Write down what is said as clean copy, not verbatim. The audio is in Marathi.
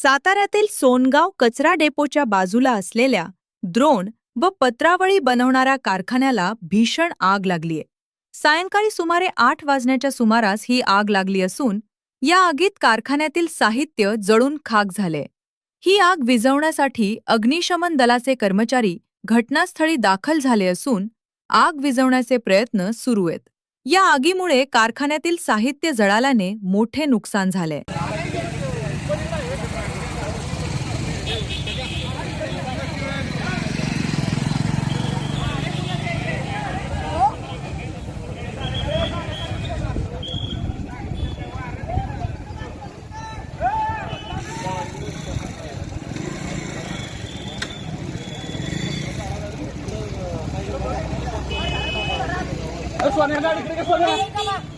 साताऱ्यातील सोनगाव कचरा डेपोच्या बाजूला असलेल्या द्रोण व पत्रावळी बनवणाऱ्या कारखान्याला भीषण आग लागलीय. सायंकाळी सुमारे 8 वाजण्याच्या सुमारास ही आग लागली असून या आगीत कारखान्यातील साहित्य जळून खाक झाले. ही आग विझवण्यासाठी अग्निशमन दलाचे कर्मचारी घटनास्थळी दाखल झाले असून आग विझवण्याचे प्रयत्न सुरू आहेत. या आगीमुळे कारखान्यातील साहित्य जळाल्याने मोठे नुकसान झाले. सोन्या गाडी